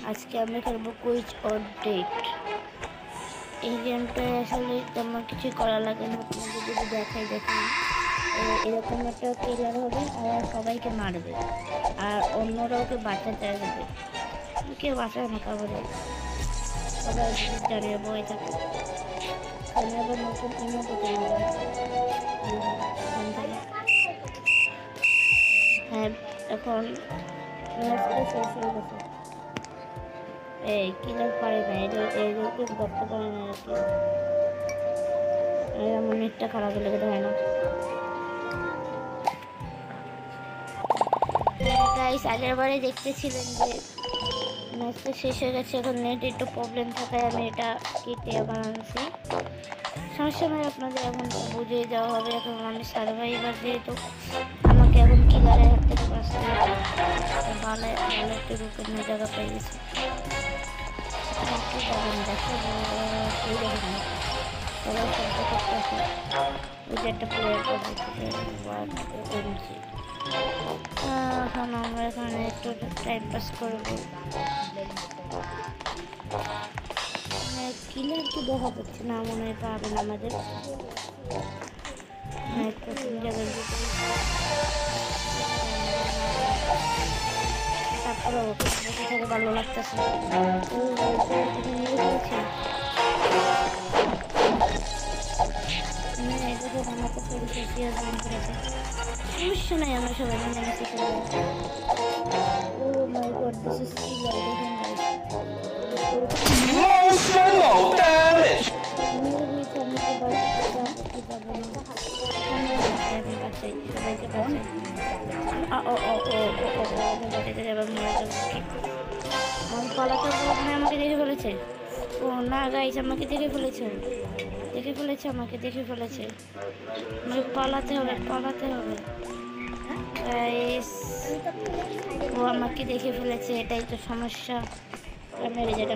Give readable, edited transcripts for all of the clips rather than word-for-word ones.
আজকে আমরা খেলবো কুইজ অর ডেট। এই গেমটায় আসলে তেমন কিছু করা লাগে না, আপনাদের যদি দেখেন এরকম একটা কিলার হবে আর সবাইকে মারবে আর অন্যরা ওকে বাঁচাতে আসবে। কেউ বাঁচায় না কাউরে, সবাই জানিয়ে বই থাকে। আমি আবার নতুন ইমোটে তৈরি হ্যাঁ, এখন ম্যাচটা শেষ হয়ে গেছে। এই কিলার পারে না, এদেরকে ধরতে পারে না আর কি। আমার নেটটা খারাপ লেগে হয় না। গাইস, আগের বারে দেখতেছিলেন যে ম্যাচটা শেষ হয়ে গেছে, এখন নেট একটু প্রবলেম থাকায় আমি এটা কেটে আবার আনছি। সমস্যা নয়, আপনাদের এখন বুঝে যাওয়া হবে। এখন আমি সার্ভাইভার, যেহেতু আমাকে এখন কিলারের হাত থেকে বাঁচতে হবে। ভালো ভালো একটু রুকের জায়গা পেয়ে গেছি। দেখো এই দেখেন সবাই শব্দ করতে আসে। ওই যে একটা প্লেয়ার করছি। এখন আমরা এখানে একটু টাইম পাস করবো। কিলার কি দেখা যাচ্ছে না, মনে হয় পাবেন আমাদের প্রথম জায়গায়। তারপরে ওকে বসে থেকে ভালো লাগতেছে। সমস্যা নাই, আমরা সবাই মিলে মিশে খেলবো। ও মাই গড, দিস ইজ কিলার। দেখেন আমাকে দেখে ফেলেছে। ও না গাইস, আমাকে দেখে ফেলেছে, আমাকে পালাতে হবে গাইস। ও আমাকে দেখে ফেলেছে, এটাই তো সমস্যা। মেরে যাই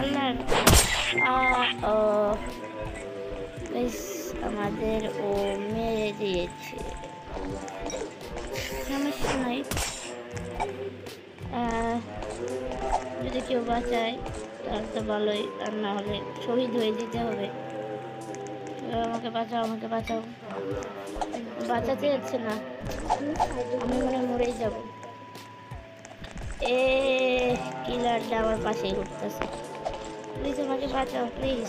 আল্লাহ। আমাদের ও মেরে দিয়েছে, সমস্যা নাই। যদি কেউ বাঁচায় তাহলে তো ভালোই, আর না হলে শহীদ হয়ে যেতে হবে। আমাকে বাঁচাও, বাঁচাতে যাচ্ছে না, আমি মরেই যাব। কিলারটা আমার পাশেই ঘুরতেছে। প্লিজ আমাকে বাঁচাও, প্লিজ।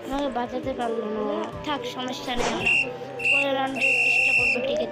আমাকে বাঁচাতে পারলো না। থাক, সমস্যা নেই, আমরা পরের রাউন্ডে চেষ্টা করবো। ঠিক আছে।